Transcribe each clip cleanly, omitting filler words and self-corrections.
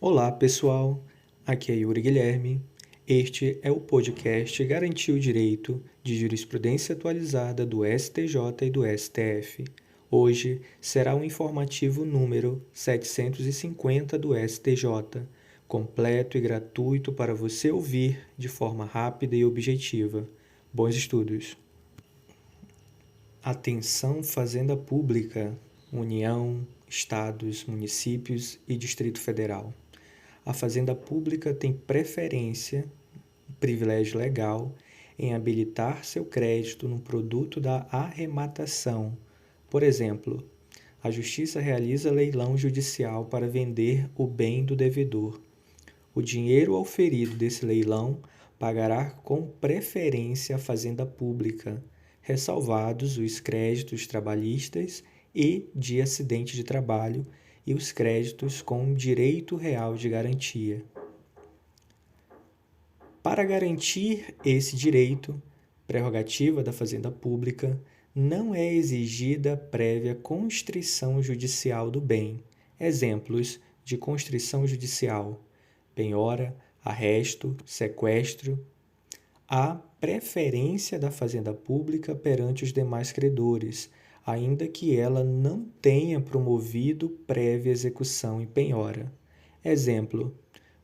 Olá, pessoal. Aqui é Yuri Guilherme. Este é o podcast Garantir o Direito de Jurisprudência Atualizada do STJ e do STF. Hoje será o informativo número 750 do STJ, completo e gratuito para você ouvir de forma rápida e objetiva. Bons estudos. Atenção Fazenda Pública, União, Estados, Municípios e Distrito Federal. A Fazenda Pública tem preferência, privilégio legal, em habilitar seu crédito no produto da arrematação. Por exemplo, a Justiça realiza leilão judicial para vender o bem do devedor. O dinheiro auferido desse leilão pagará com preferência a Fazenda Pública, ressalvados os créditos trabalhistas e de acidente de trabalho e os créditos com direito real de garantia. Para garantir esse direito, prerrogativa da Fazenda Pública, não é exigida prévia constrição judicial do bem. Exemplos de constrição judicial: penhora, arresto, sequestro. Há preferência da Fazenda Pública perante os demais credores, ainda que ela não tenha promovido prévia execução e penhora. Exemplo: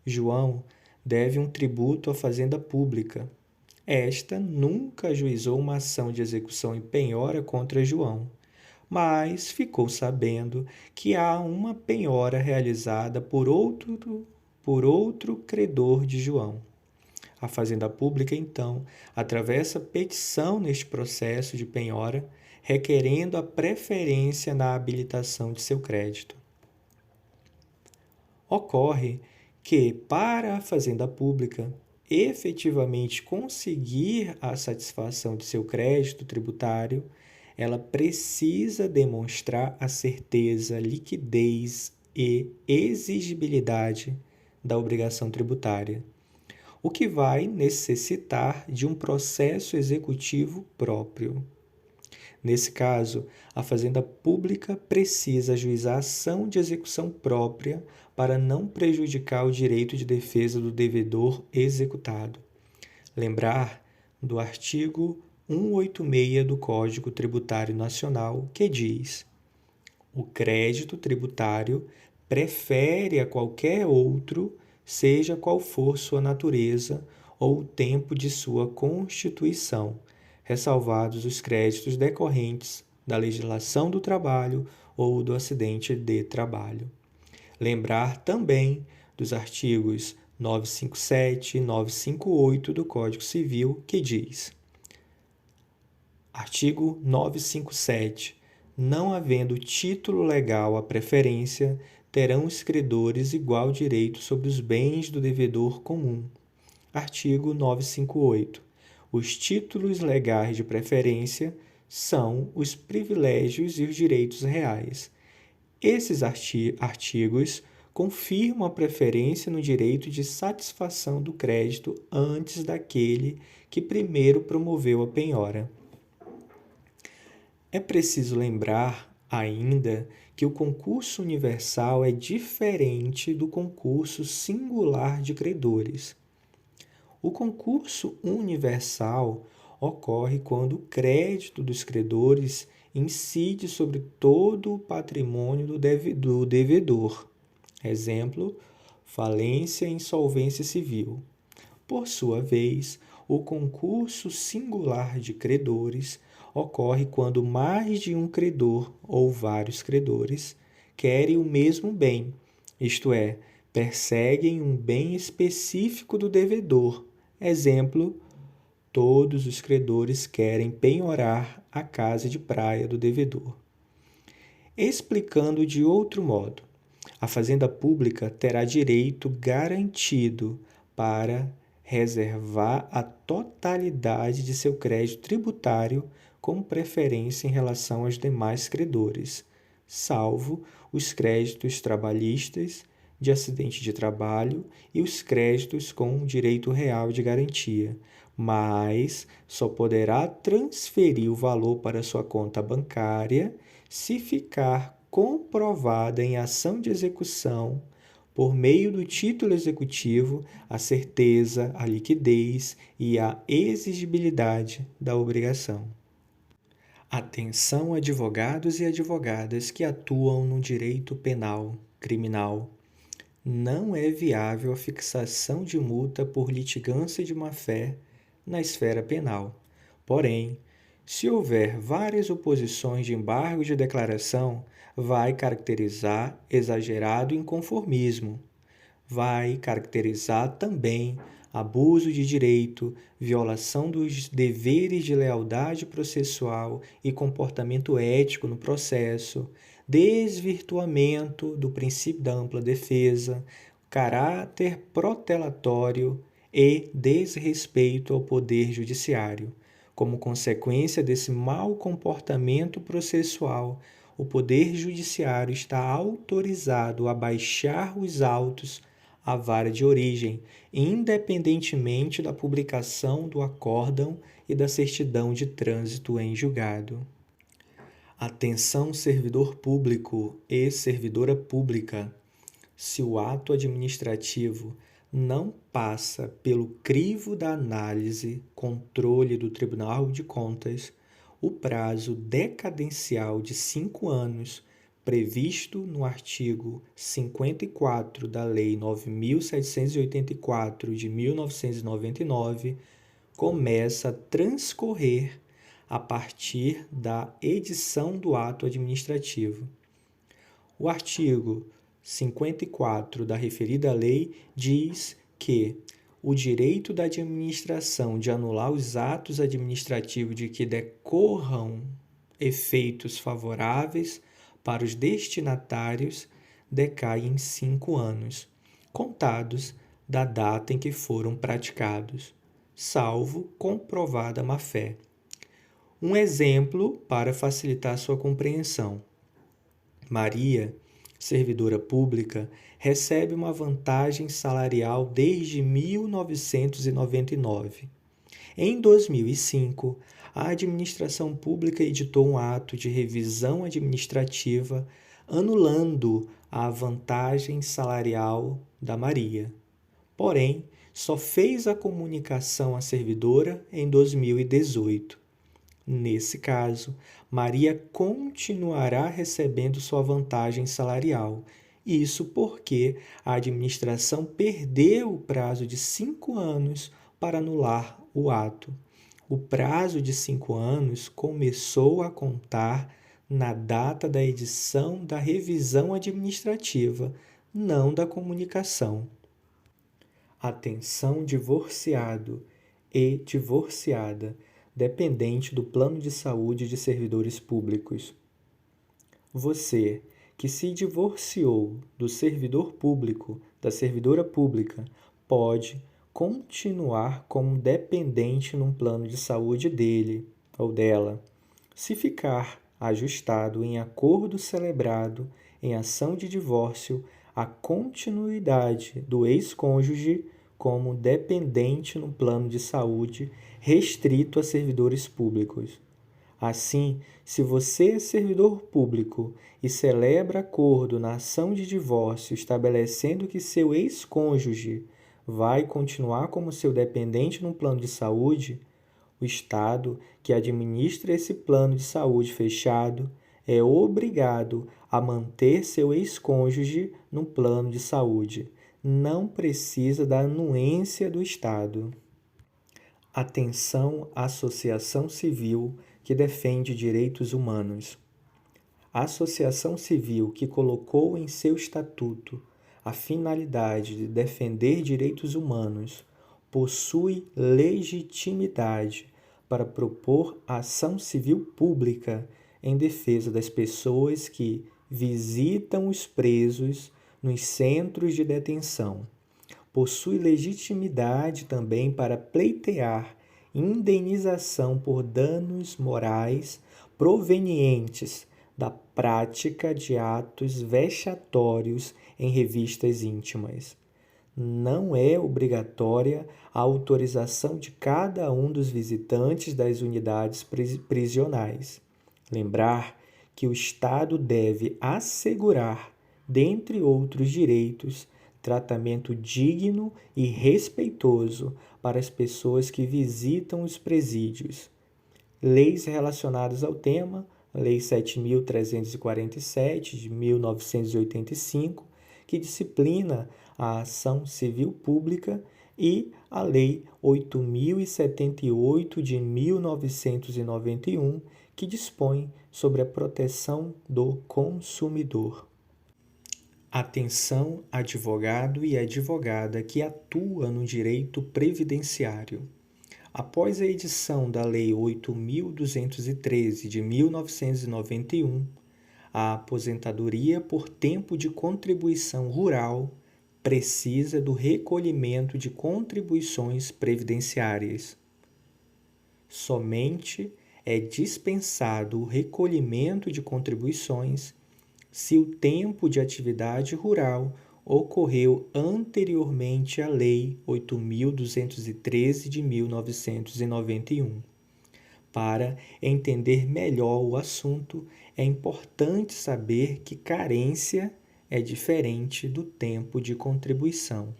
João deve um tributo à Fazenda Pública. Esta nunca ajuizou uma ação de execução e penhora contra João, mas ficou sabendo que há uma penhora realizada por outro credor de João. A Fazenda Pública, então, atravessa petição neste processo de penhora, requerendo a preferência na habilitação de seu crédito. Ocorre que, para a Fazenda Pública efetivamente conseguir a satisfação de seu crédito tributário, ela precisa demonstrar a certeza, liquidez e exigibilidade da obrigação tributária, o que vai necessitar de um processo executivo próprio. Nesse caso, a Fazenda Pública precisa ajuizar ação de execução própria para não prejudicar o direito de defesa do devedor executado. Lembrar do artigo 186 do Código Tributário Nacional, que diz: o crédito tributário prefere a qualquer outro, seja qual for sua natureza ou o tempo de sua constituição, ressalvados os créditos decorrentes da legislação do trabalho ou do acidente de trabalho. Lembrar também dos artigos 957 e 958 do Código Civil, que diz: artigo 957. Não havendo título legal à preferência, terão os credores igual direito sobre os bens do devedor comum. Artigo 958. Os títulos legais de preferência são os privilégios e os direitos reais. Esses artigos confirmam a preferência no direito de satisfação do crédito antes daquele que primeiro promoveu a penhora. É preciso lembrar ainda que o concurso universal é diferente do concurso singular de credores. O concurso universal ocorre quando o crédito dos credores incide sobre todo o patrimônio do devedor. Exemplo: falência e insolvência civil. Por sua vez, o concurso singular de credores ocorre quando mais de um credor ou vários credores querem o mesmo bem, isto é, perseguem um bem específico do devedor. Exemplo: todos os credores querem penhorar a casa de praia do devedor. Explicando de outro modo, a Fazenda Pública terá direito garantido para reservar a totalidade de seu crédito tributário com preferência em relação aos demais credores, salvo os créditos trabalhistas, de acidente de trabalho e os créditos com direito real de garantia, mas só poderá transferir o valor para sua conta bancária se ficar comprovada em ação de execução por meio do título executivo, a certeza, a liquidez e a exigibilidade da obrigação. Atenção, advogados e advogadas que atuam no direito penal, criminal. Não é viável a fixação de multa por litigância de má-fé na esfera penal. Porém, se houver várias oposições de embargo de declaração, vai caracterizar exagerado inconformismo. Vai caracterizar também abuso de direito, violação dos deveres de lealdade processual e comportamento ético no processo, desvirtuamento do princípio da ampla defesa, caráter protelatório e desrespeito ao poder judiciário. Como consequência desse mau comportamento processual, o Poder Judiciário está autorizado a baixar os autos à vara de origem, independentemente da publicação do acórdão e da certidão de trânsito em julgado. Atenção, servidor público e servidora pública. Se o ato administrativo não passa pelo crivo da análise, controle do Tribunal de Contas, o prazo decadencial de 5 anos, previsto no artigo 54 da Lei 9.784 de 1999, começa a transcorrer a partir da edição do ato administrativo. O artigo 54 da referida lei diz que o direito da administração de anular os atos administrativos de que decorram efeitos favoráveis para os destinatários decai em 5 anos, contados da data em que foram praticados, salvo comprovada má-fé. Um exemplo para facilitar sua compreensão. Maria, servidora pública, recebe uma vantagem salarial desde 1999. Em 2005, a administração pública editou um ato de revisão administrativa anulando a vantagem salarial da Maria. Porém, só fez a comunicação à servidora em 2018. Nesse caso, Maria continuará recebendo sua vantagem salarial. Isso porque a administração perdeu o prazo de 5 anos para anular o ato. O prazo de 5 anos começou a contar na data da edição da revisão administrativa, não da comunicação. Atenção, divorciado e divorciada, dependente do plano de saúde de servidores públicos. Você que se divorciou do servidor público, da servidora pública, pode continuar como dependente num plano de saúde dele ou dela, se ficar ajustado em acordo celebrado em ação de divórcio a continuidade do ex-cônjuge como dependente no plano de saúde restrito a servidores públicos. Assim, se você é servidor público e celebra acordo na ação de divórcio estabelecendo que seu ex-cônjuge vai continuar como seu dependente no plano de saúde, o Estado que administra esse plano de saúde fechado é obrigado a manter seu ex-cônjuge no plano de saúde. Não precisa da anuência do Estado. Atenção, associação civil que defende direitos humanos. A associação civil que colocou em seu estatuto a finalidade de defender direitos humanos possui legitimidade para propor ação civil pública em defesa das pessoas que visitam os presos nos centros de detenção. Possui legitimidade também para pleitear indenização por danos morais provenientes da prática de atos vexatórios em revistas íntimas. Não é obrigatória a autorização de cada um dos visitantes das unidades prisionais. Lembrar que o Estado deve assegurar, dentre outros direitos, tratamento digno e respeitoso para as pessoas que visitam os presídios. Leis relacionadas ao tema: Lei 7.347, de 1985, que disciplina a ação civil pública, e a Lei 8.078, de 1991, que dispõe sobre a proteção do consumidor. Atenção, advogado e advogada que atua no direito previdenciário. Após a edição da Lei 8.213, de 1991, a aposentadoria por tempo de contribuição rural precisa do recolhimento de contribuições previdenciárias. Somente é dispensado o recolhimento de contribuições se o tempo de atividade rural ocorreu anteriormente à Lei 8.213 de 1991. Para entender melhor o assunto, é importante saber que carência é diferente do tempo de contribuição.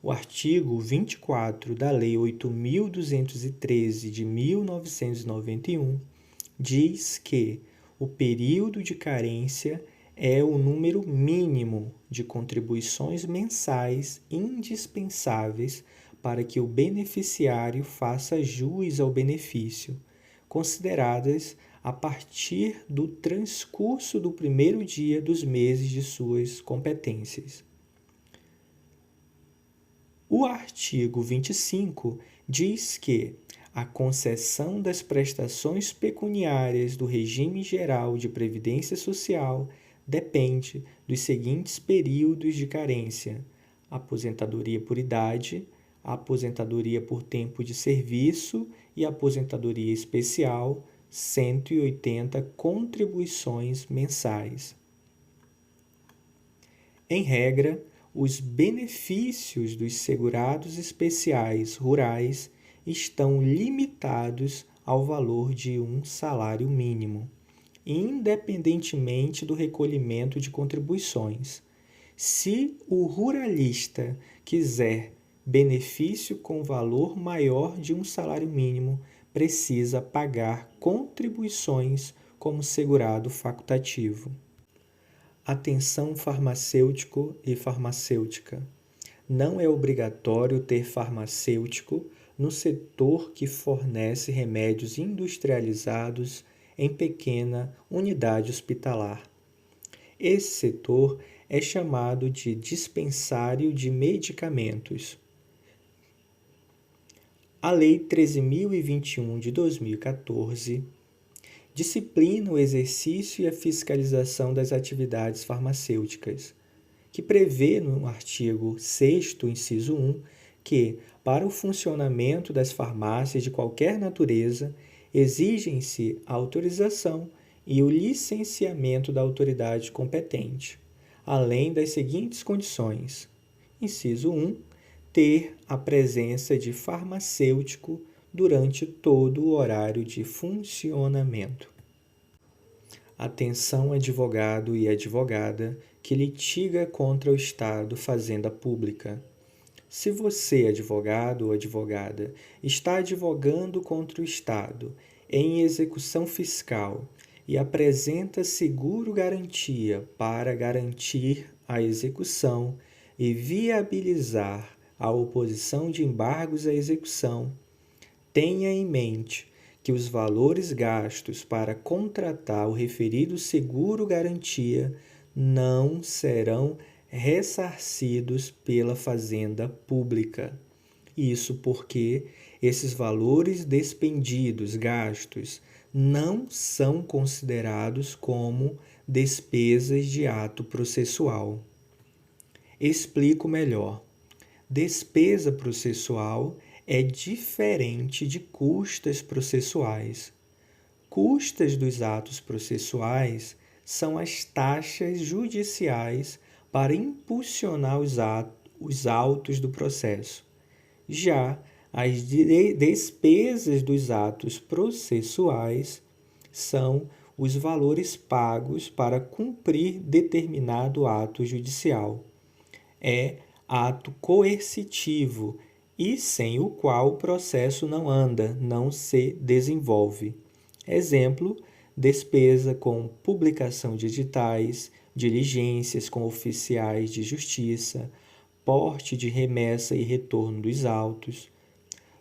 O artigo 24 da Lei 8.213 de 1991 diz que o período de carência é o número mínimo de contribuições mensais indispensáveis para que o beneficiário faça jus ao benefício, consideradas a partir do transcurso do primeiro dia dos meses de suas competências. O artigo 25 diz que a concessão das prestações pecuniárias do regime geral de previdência social depende dos seguintes períodos de carência: aposentadoria por idade, aposentadoria por tempo de serviço e aposentadoria especial, 180 contribuições mensais. Em regra, os benefícios dos segurados especiais rurais estão limitados ao valor de um salário mínimo, independentemente do recolhimento de contribuições. Se o ruralista quiser benefício com valor maior de um salário mínimo, precisa pagar contribuições como segurado facultativo. Atenção farmacêutico e farmacêutica. Não é obrigatório ter farmacêutico no setor que fornece remédios industrializados em pequena unidade hospitalar. Esse setor é chamado de dispensário de medicamentos. A Lei 13.021 de 2014 disciplina o exercício e a fiscalização das atividades farmacêuticas, que prevê no artigo 6º, inciso 1, que, para o funcionamento das farmácias de qualquer natureza, exigem-se a autorização e o licenciamento da autoridade competente, além das seguintes condições. Inciso 1, ter a presença de farmacêutico durante todo o horário de funcionamento. Atenção, advogado e advogada que litiga contra o Estado fazenda pública. Se você, advogado ou advogada, está advogando contra o Estado em execução fiscal e apresenta seguro-garantia para garantir a execução e viabilizar a oposição de embargos à execução, tenha em mente que os valores gastos para contratar o referido seguro-garantia não serão ressarcidos pela fazenda pública. Isso porque esses valores despendidos, gastos, não são considerados como despesas de ato processual. Explico melhor. Despesa processual é diferente de custas processuais. Custas dos atos processuais são as taxas judiciais para impulsionar os autos do processo. Já as despesas dos atos processuais são os valores pagos para cumprir determinado ato judicial. É ato coercitivo e sem o qual o processo não anda, não se desenvolve. Exemplo, despesa com publicação de editais, diligências com oficiais de justiça, porte de remessa e retorno dos autos.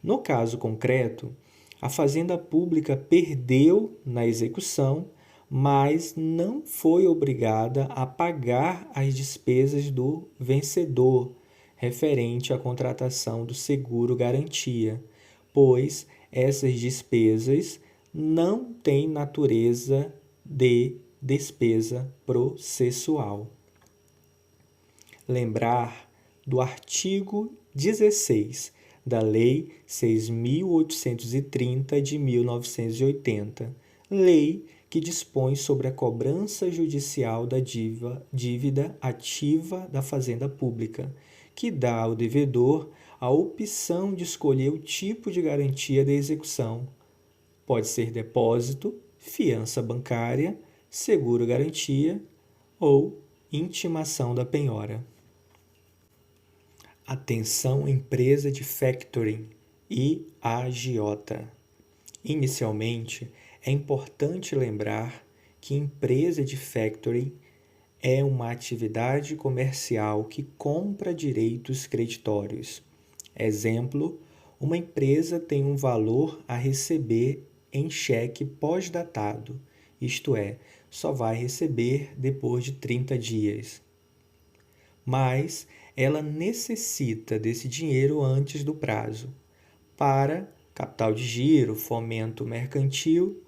No caso concreto, a Fazenda Pública perdeu na execução, mas não foi obrigada a pagar as despesas do vencedor referente à contratação do seguro-garantia, pois essas despesas não têm natureza de despesa processual. Lembrar do artigo 16 da Lei 6.830 de 1980, lei que dispõe sobre a cobrança judicial da dívida ativa da Fazenda Pública, que dá ao devedor a opção de escolher o tipo de garantia da execução. Pode ser depósito, fiança bancária, seguro-garantia ou intimação da penhora. Atenção empresa de factoring e agiota. Inicialmente, é importante lembrar que empresa de factoring é uma atividade comercial que compra direitos creditórios. Exemplo, uma empresa tem um valor a receber em cheque pós-datado, isto é, só vai receber depois de 30 dias. Mas ela necessita desse dinheiro antes do prazo para capital de giro, fomento mercantil.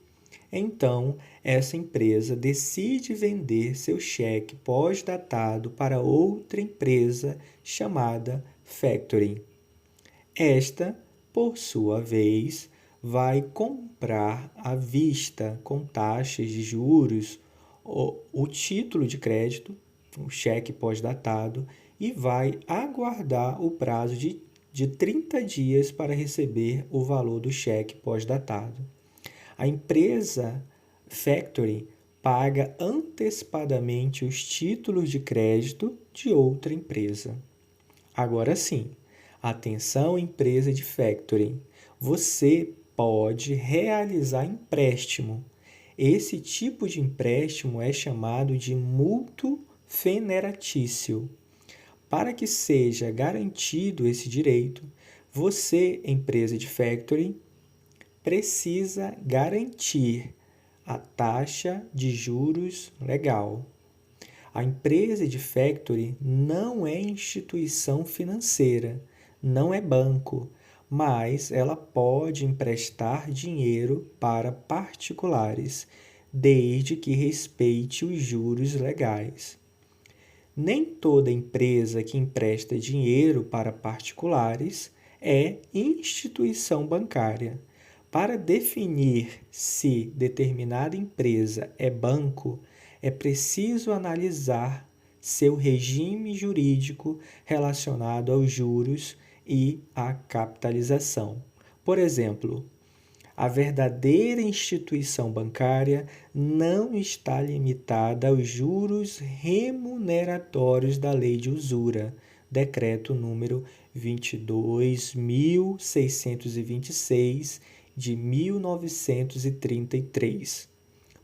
Então, essa empresa decide vender seu cheque pós-datado para outra empresa chamada factoring. Esta, por sua vez, vai comprar à vista com taxas de juros o título de crédito, o cheque pós-datado, e vai aguardar o prazo de 30 dias para receber o valor do cheque pós-datado. A empresa factoring paga antecipadamente os títulos de crédito de outra empresa. Agora sim, atenção empresa de factoring, você pode realizar empréstimo. Esse tipo de empréstimo é chamado de mútuo feneratício. Para que seja garantido esse direito, você, empresa de factoring, precisa garantir a taxa de juros legal. A empresa de factoring não é instituição financeira, não é banco, mas ela pode emprestar dinheiro para particulares, desde que respeite os juros legais. Nem toda empresa que empresta dinheiro para particulares é instituição bancária. Para definir se determinada empresa é banco, é preciso analisar seu regime jurídico relacionado aos juros e à capitalização. Por exemplo, a verdadeira instituição bancária não está limitada aos juros remuneratórios da Lei de Usura, Decreto número 22.626 de 1933,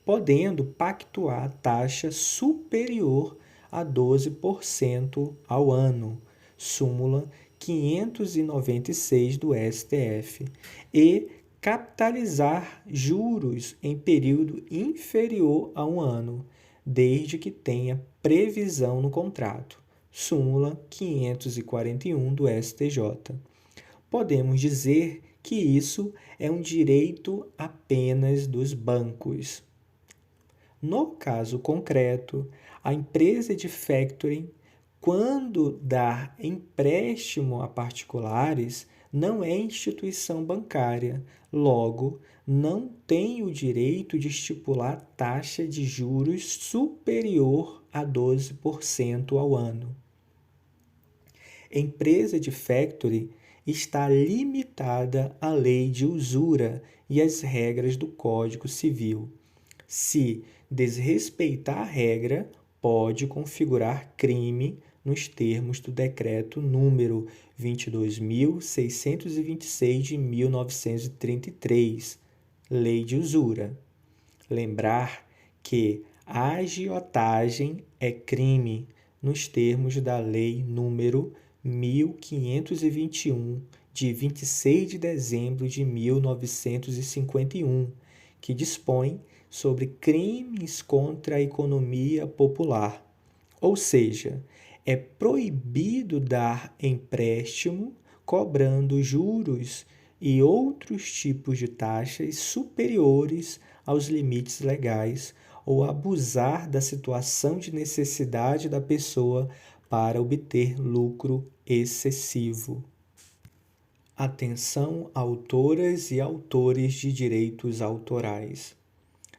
podendo pactuar taxa superior a 12% ao ano, súmula 596 do STF, e capitalizar juros em período inferior a um ano, desde que tenha previsão no contrato, súmula 541 do STJ. Podemos dizer que isso é um direito apenas dos bancos. No caso concreto, a empresa de factoring, quando dá empréstimo a particulares, não é instituição bancária, logo, não tem o direito de estipular taxa de juros superior a 12% ao ano. Empresa de factoring está limitada à lei de usura e às regras do Código Civil. Se desrespeitar a regra, pode configurar crime nos termos do Decreto número 22.626 de 1933, Lei de Usura. Lembrar que a agiotagem é crime nos termos da Lei número 1521, de 26 de dezembro de 1951, que dispõe sobre crimes contra a economia popular. Ou seja, é proibido dar empréstimo cobrando juros e outros tipos de taxas superiores aos limites legais ou abusar da situação de necessidade da pessoa para obter lucro excessivo. Atenção, autoras e autores de direitos autorais.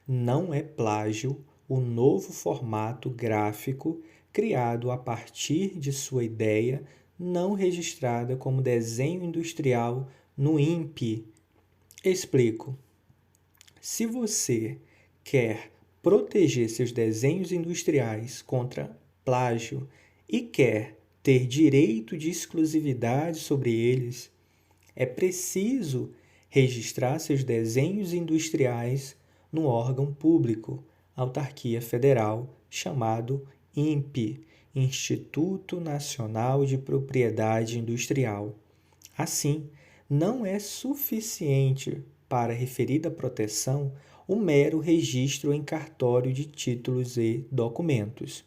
Não é plágio o novo formato gráfico criado a partir de sua ideia não registrada como desenho industrial no INPE. Explico. Se você quer proteger seus desenhos industriais contra plágio e quer ter direito de exclusividade sobre eles, é preciso registrar seus desenhos industriais no órgão público, autarquia federal, chamado INPE, Instituto Nacional de Propriedade Industrial. Assim, não é suficiente para a referida proteção o mero registro em cartório de títulos e documentos.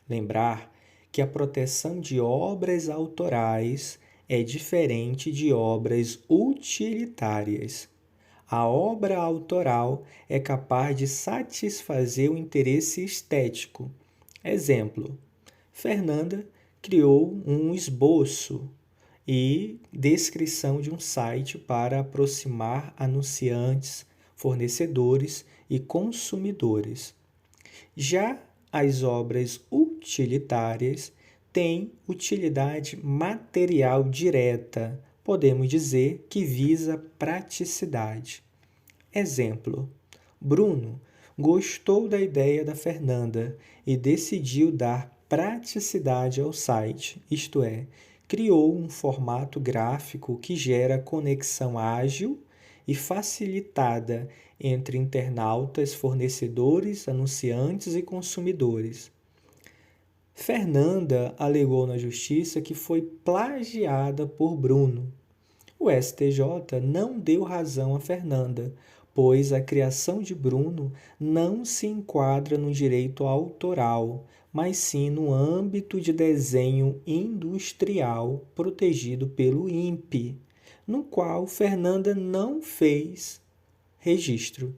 Lembrar que a proteção de obras autorais é diferente de obras utilitárias. A obra autoral é capaz de satisfazer o interesse estético. Exemplo: Fernanda criou um esboço e descrição de um site para aproximar anunciantes, fornecedores e consumidores. Já as obras utilitárias têm utilidade material direta, podemos dizer que visa praticidade. Exemplo: Bruno gostou da ideia da Fernanda e decidiu dar praticidade ao site, isto é, criou um formato gráfico que gera conexão ágil e facilitada entre internautas, fornecedores, anunciantes e consumidores. Fernanda alegou na justiça que foi plagiada por Bruno. O STJ não deu razão a Fernanda, pois a criação de Bruno não se enquadra no direito autoral, mas sim no âmbito de desenho industrial protegido pelo INPE, no qual Fernanda não fez registro.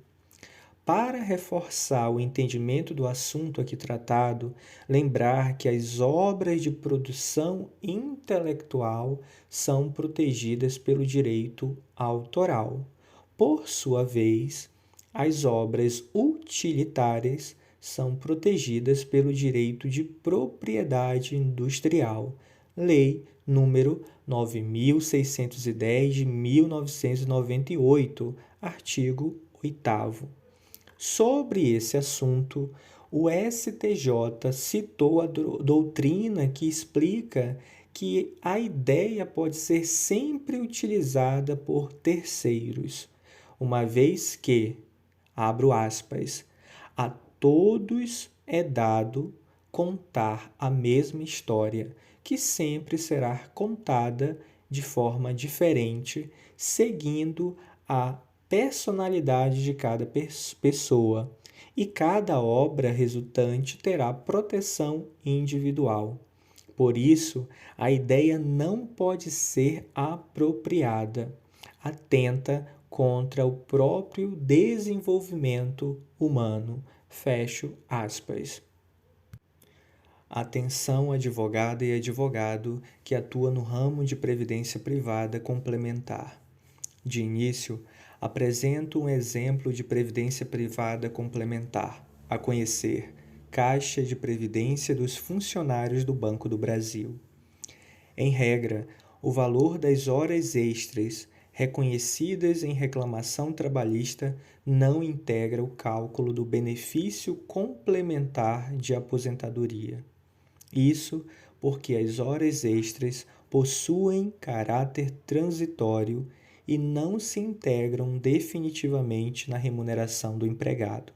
Para reforçar o entendimento do assunto aqui tratado, lembrar que as obras de produção intelectual são protegidas pelo direito autoral. Por sua vez, as obras utilitárias são protegidas pelo direito de propriedade industrial, Lei número 9.610 de 1998, artigo 8º. Sobre esse assunto, o STJ citou a doutrina que explica que a ideia pode ser sempre utilizada por terceiros, uma vez que, abro aspas, a todos é dado contar a mesma história, que sempre será contada de forma diferente, seguindo a personalidade de cada pessoa, e cada obra resultante terá proteção individual. Por isso, a ideia não pode ser apropriada, atenta contra o próprio desenvolvimento humano. Fecho aspas. Atenção, advogada e advogado que atua no ramo de previdência privada complementar. De início, apresento um exemplo de previdência privada complementar, a conhecer, Caixa de Previdência dos Funcionários do Banco do Brasil. Em regra, o valor das horas extras reconhecidas em reclamação trabalhista não integra o cálculo do benefício complementar de aposentadoria. Isso porque as horas extras possuem caráter transitório e não se integram definitivamente na remuneração do empregado.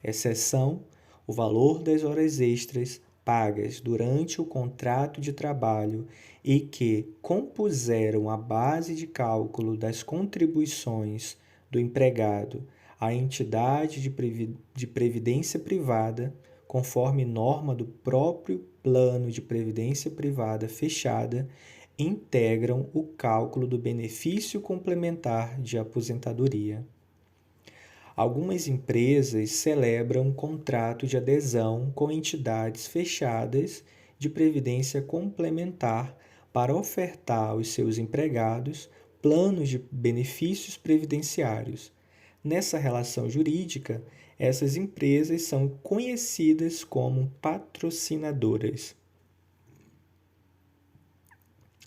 Exceção: o valor das horas extras pagas durante o contrato de trabalho e que compuseram a base de cálculo das contribuições do empregado à entidade de previdência privada, conforme norma do próprio plano de previdência privada fechada, integram o cálculo do benefício complementar de aposentadoria. Algumas empresas celebram um contrato de adesão com entidades fechadas de previdência complementar para ofertar aos seus empregados planos de benefícios previdenciários. Nessa relação jurídica, essas empresas são conhecidas como patrocinadoras.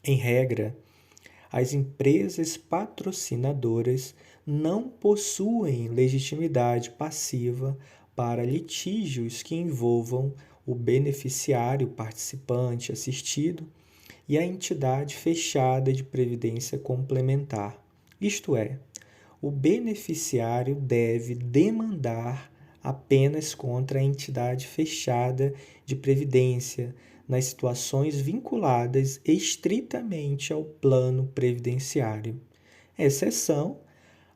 Em regra, as empresas patrocinadoras não possuem legitimidade passiva para litígios que envolvam o beneficiário participante assistido e a entidade fechada de previdência complementar. Isto é, o beneficiário deve demandar apenas contra a entidade fechada de previdência nas situações vinculadas estritamente ao plano previdenciário. Exceção: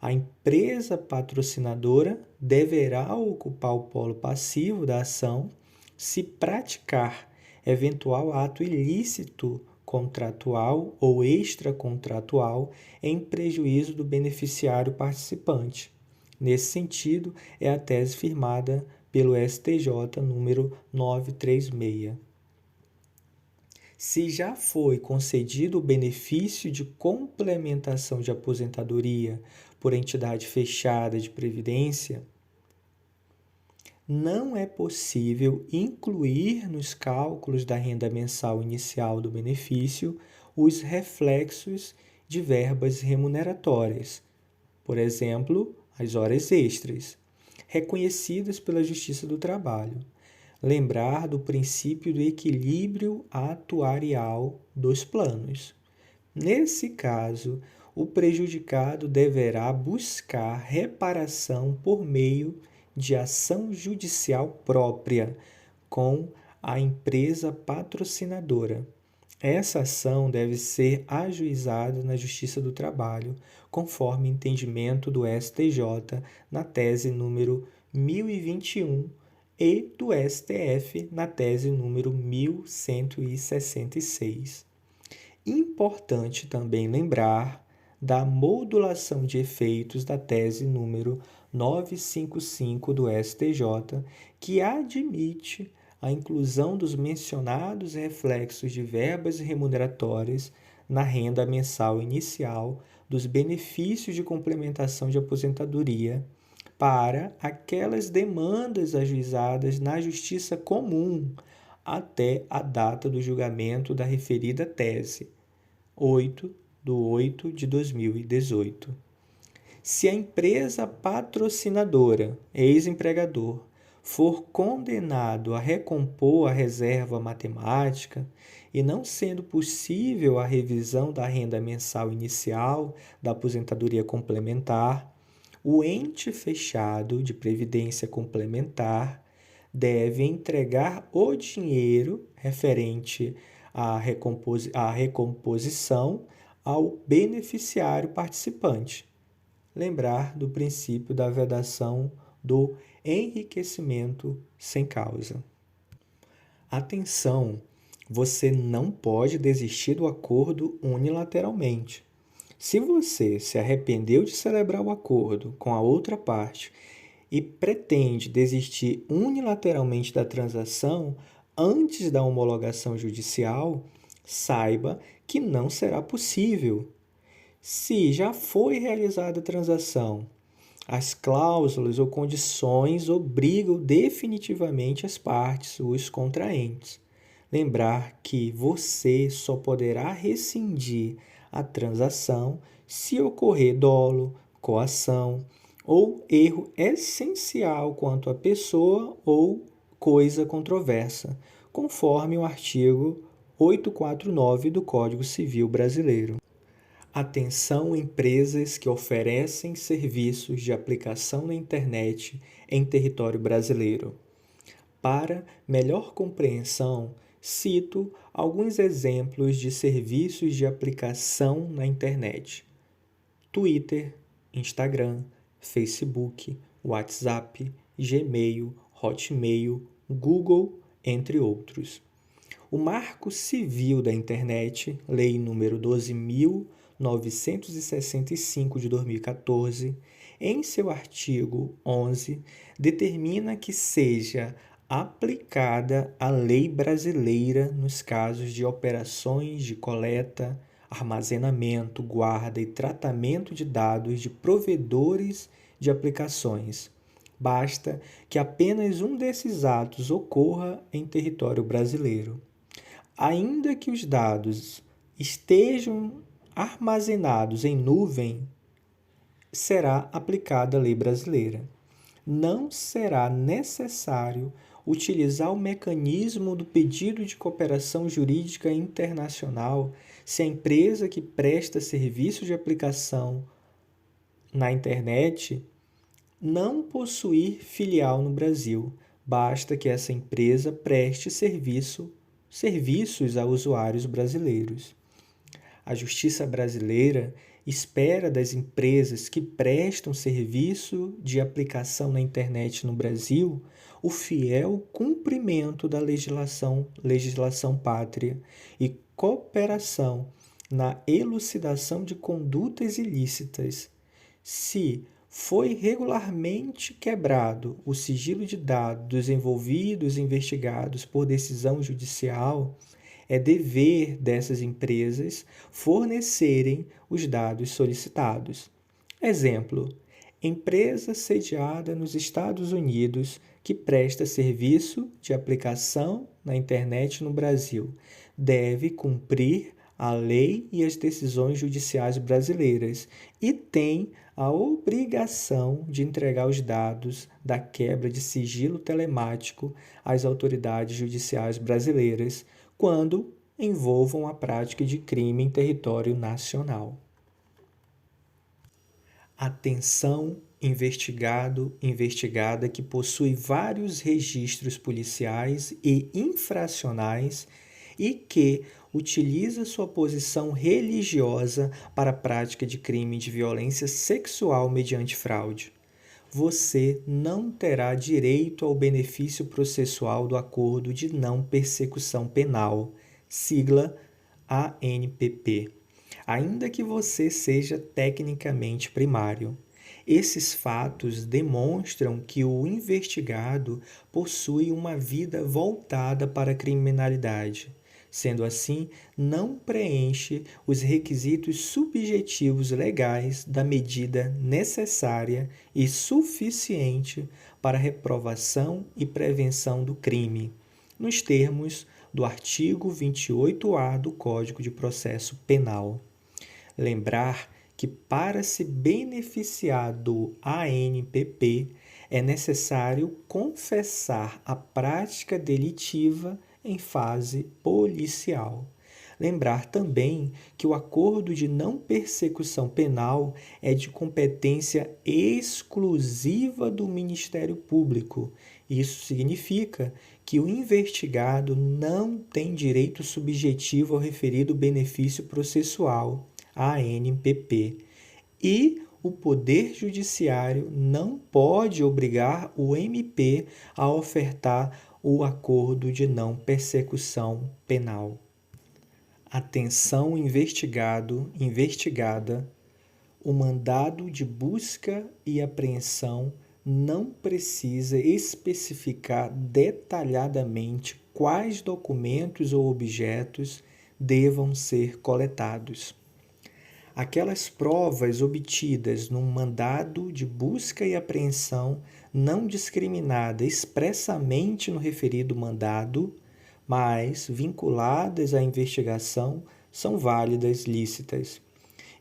a empresa patrocinadora deverá ocupar o polo passivo da ação se praticar eventual ato ilícito contratual ou extracontratual em prejuízo do beneficiário participante. Nesse sentido, é a tese firmada pelo STJ número 936. Se já foi concedido o benefício de complementação de aposentadoria por entidade fechada de previdência, não é possível incluir nos cálculos da renda mensal inicial do benefício os reflexos de verbas remuneratórias, por exemplo, as horas extras, reconhecidas pela Justiça do Trabalho. Lembrar do princípio do equilíbrio atuarial dos planos. Nesse caso, o prejudicado deverá buscar reparação por meio de ação judicial própria com a empresa patrocinadora. Essa ação deve ser ajuizada na Justiça do Trabalho, conforme entendimento do STJ na tese número 1021 e do STF na tese número 1166. Importante também lembrar da modulação de efeitos da tese número 955 do STJ, que admite a inclusão dos mencionados reflexos de verbas remuneratórias na renda mensal inicial dos benefícios de complementação de aposentadoria para aquelas demandas ajuizadas na Justiça Comum até a data do julgamento da referida tese, 8/8 de 2018. Se a empresa patrocinadora, ex-empregador, for condenado a recompor a reserva matemática e não sendo possível a revisão da renda mensal inicial da aposentadoria complementar, o ente fechado de previdência complementar deve entregar o dinheiro referente à recomposição ao beneficiário participante. Lembrar do princípio da vedação do enriquecimento sem causa. Atenção! Você não pode desistir do acordo unilateralmente. Se você se arrependeu de celebrar o acordo com a outra parte e pretende desistir unilateralmente da transação antes da homologação judicial, saiba que não será possível. Se já foi realizada a transação, as cláusulas ou condições obrigam definitivamente as partes, os contraentes. Lembrar que você só poderá rescindir a transação se ocorrer dolo, coação ou erro essencial quanto à pessoa ou coisa controversa, conforme o artigo 849 do Código Civil Brasileiro. Atenção, empresas que oferecem serviços de aplicação na internet em território brasileiro. Para melhor compreensão, cito alguns exemplos de serviços de aplicação na internet: Twitter, Instagram, Facebook, WhatsApp, Gmail, Hotmail, Google, entre outros. O Marco Civil da Internet, Lei nº 12.965 de 2014, em seu artigo 11, determina que seja aplicada a lei brasileira nos casos de operações de coleta, armazenamento, guarda e tratamento de dados de provedores de aplicações. Basta que apenas um desses atos ocorra em território brasileiro. Ainda que os dados estejam armazenados em nuvem, será aplicada a lei brasileira. Não será necessário utilizar o mecanismo do pedido de cooperação jurídica internacional se a empresa que presta serviço de aplicação na internet não possuir filial no Brasil. Basta que essa empresa preste serviços a usuários brasileiros. A Justiça brasileira espera das empresas que prestam serviço de aplicação na internet no Brasil o fiel cumprimento da legislação pátria e cooperação na elucidação de condutas ilícitas. Se foi regularmente quebrado o sigilo de dados dos envolvidos e investigados por decisão judicial, é dever dessas empresas fornecerem os dados solicitados. Exemplo: empresa sediada nos Estados Unidos que presta serviço de aplicação na internet no Brasil deve cumprir a lei e as decisões judiciais brasileiras e tem a obrigação de entregar os dados da quebra de sigilo telemático às autoridades judiciais brasileiras quando envolvam a prática de crime em território nacional. Atenção, investigado, investigada que possui vários registros policiais e infracionais e que utiliza sua posição religiosa para a prática de crime de violência sexual mediante fraude. Você não terá direito ao benefício processual do Acordo de Não Persecução Penal, sigla ANPP, ainda que você seja tecnicamente primário. Esses fatos demonstram que o investigado possui uma vida voltada para a criminalidade. Sendo assim, não preenche os requisitos subjetivos legais da medida necessária e suficiente para reprovação e prevenção do crime, nos termos do artigo 28-A do Código de Processo Penal. Lembrar que para se beneficiar do ANPP é necessário confessar a prática delitiva em fase policial. Lembrar também que o acordo de não persecução penal é de competência exclusiva do Ministério Público. Isso significa que o investigado não tem direito subjetivo ao referido benefício processual, ANPP, e o Poder Judiciário não pode obrigar o MP a ofertar o acordo de não persecução penal. Atenção, investigado, investigada, o mandado de busca e apreensão não precisa especificar detalhadamente quais documentos ou objetos devam ser coletados. Aquelas provas obtidas num mandado de busca e apreensão não discriminada expressamente no referido mandado, mas vinculadas à investigação, são válidas, lícitas.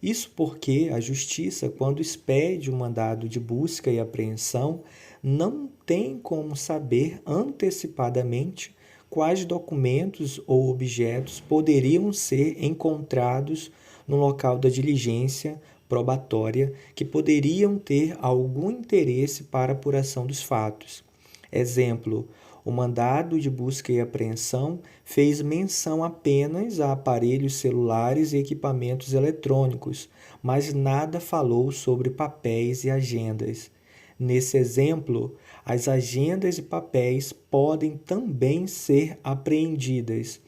Isso porque a Justiça, quando expede o mandado de busca e apreensão, não tem como saber antecipadamente quais documentos ou objetos poderiam ser encontrados no local da diligência probatória que poderiam ter algum interesse para a apuração dos fatos. Exemplo, o mandado de busca e apreensão fez menção apenas a aparelhos celulares e equipamentos eletrônicos, mas nada falou sobre papéis e agendas. Nesse exemplo, as agendas e papéis podem também ser apreendidas.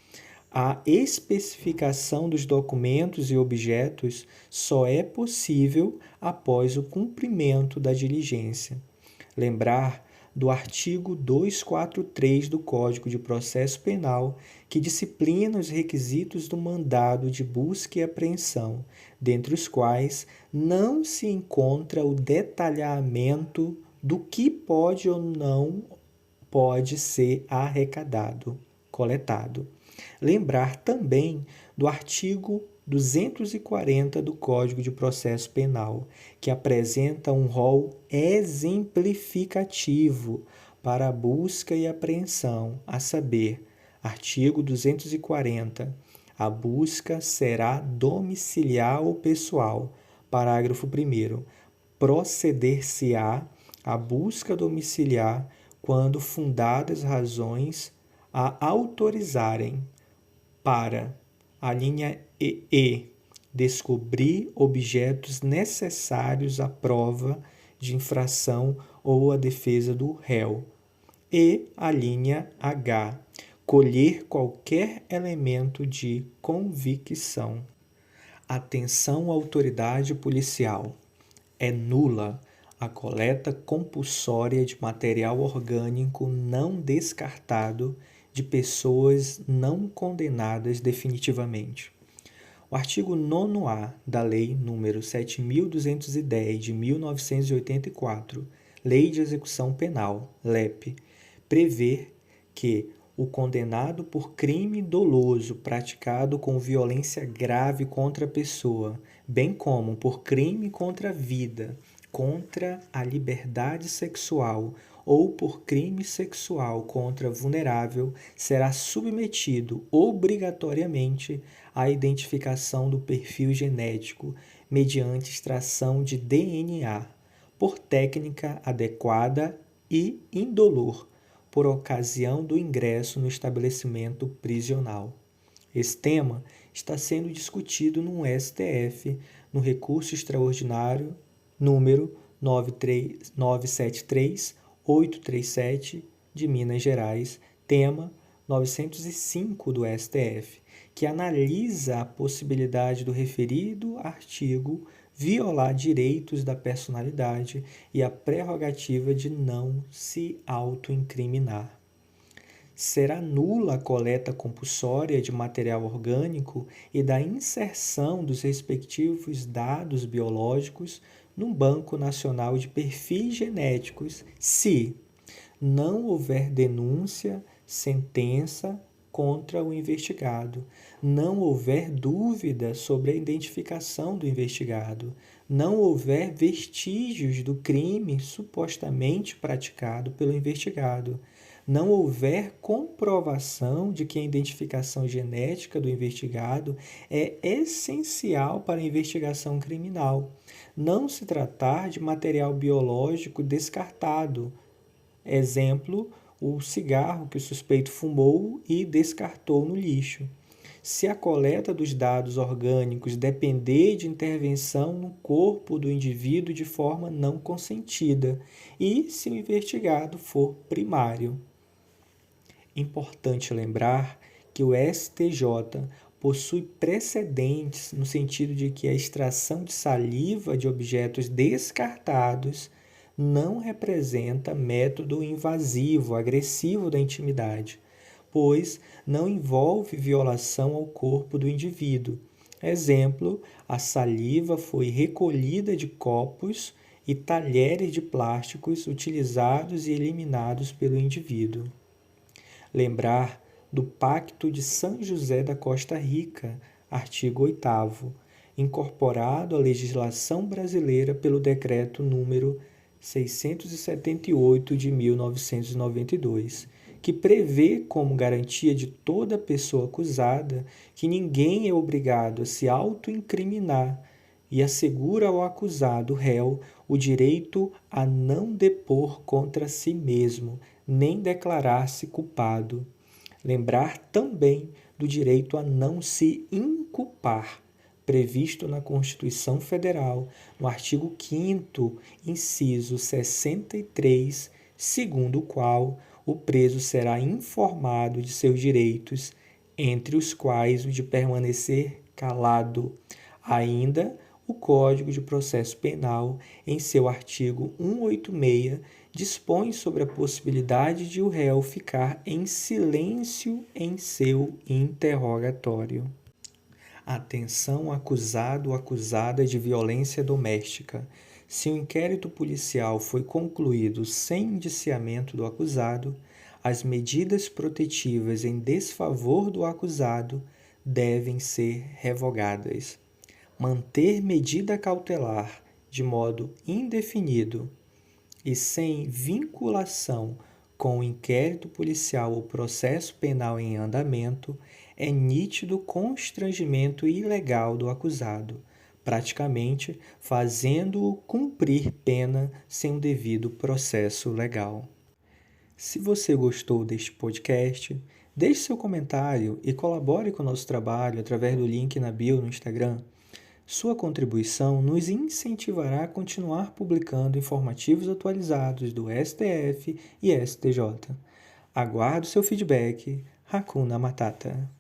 A especificação dos documentos e objetos só é possível após o cumprimento da diligência. Lembrar do artigo 243 do Código de Processo Penal, que disciplina os requisitos do mandado de busca e apreensão, dentre os quais não se encontra o detalhamento do que pode ou não pode ser arrecadado, coletado. Lembrar também do artigo 240 do Código de Processo Penal, que apresenta um rol exemplificativo para a busca e apreensão, a saber, artigo 240, a busca será domiciliar ou pessoal. Parágrafo 1º, proceder-se-á a busca domiciliar quando fundadas razões a autorizarem para a linha E, descobrir objetos necessários à prova de infração ou à defesa do réu. E a linha H, colher qualquer elemento de convicção. Atenção, autoridade policial. É nula a coleta compulsória de material orgânico não descartado de pessoas não condenadas definitivamente. O artigo 9º-A da Lei nº 7.210 de 1984, Lei de Execução Penal, LEP, prevê que o condenado por crime doloso praticado com violência grave contra a pessoa, bem como por crime contra a vida, contra a liberdade sexual ou por crime sexual contra vulnerável, será submetido obrigatoriamente à identificação do perfil genético mediante extração de DNA, por técnica adequada e indolor, por ocasião do ingresso no estabelecimento prisional. Esse tema está sendo discutido no STF, no recurso extraordinário número 973-837 de Minas Gerais, tema 905 do STF, que analisa a possibilidade do referido artigo violar direitos da personalidade e a prerrogativa de não se autoincriminar. Será nula a coleta compulsória de material orgânico e da inserção dos respectivos dados biológicos no Banco Nacional de Perfis Genéticos se não houver denúncia, sentença contra o investigado, não houver dúvida sobre a identificação do investigado, não houver vestígios do crime supostamente praticado pelo investigado, não houver comprovação de que a identificação genética do investigado é essencial para a investigação criminal, não se tratar de material biológico descartado. Exemplo, o cigarro que o suspeito fumou e descartou no lixo. Se a coleta dos dados orgânicos depender de intervenção no corpo do indivíduo de forma não consentida e se o investigado for primário. Importante lembrar que o STJ possui precedentes no sentido de que a extração de saliva de objetos descartados não representa método invasivo, agressivo da intimidade, pois não envolve violação ao corpo do indivíduo. Exemplo, a saliva foi recolhida de copos e talheres de plásticos utilizados e eliminados pelo indivíduo. Lembrar do Pacto de São José da Costa Rica, artigo 8º, incorporado à legislação brasileira pelo Decreto número 678 de 1992, que prevê como garantia de toda pessoa acusada que ninguém é obrigado a se autoincriminar e assegura ao acusado réu o direito a não depor contra si mesmo, nem declarar-se culpado. Lembrar também do direito a não se inculpar, previsto na Constituição Federal, no artigo 5º, inciso 63, segundo o qual o preso será informado de seus direitos, entre os quais o de permanecer calado. Ainda, o Código de Processo Penal, em seu artigo 186, dispõe sobre a possibilidade de o réu ficar em silêncio em seu interrogatório. Atenção acusado ou acusada de violência doméstica. Se o inquérito policial foi concluído sem indiciamento do acusado, as medidas protetivas em desfavor do acusado devem ser revogadas. Manter medida cautelar de modo indefinido e sem vinculação com o inquérito policial ou processo penal em andamento é nítido constrangimento ilegal do acusado, praticamente fazendo-o cumprir pena sem o devido processo legal. Se você gostou deste podcast, deixe seu comentário e colabore com o nosso trabalho através do link na bio no Instagram. Sua contribuição nos incentivará a continuar publicando informativos atualizados do STF e STJ. Aguardo seu feedback. Hakuna Matata.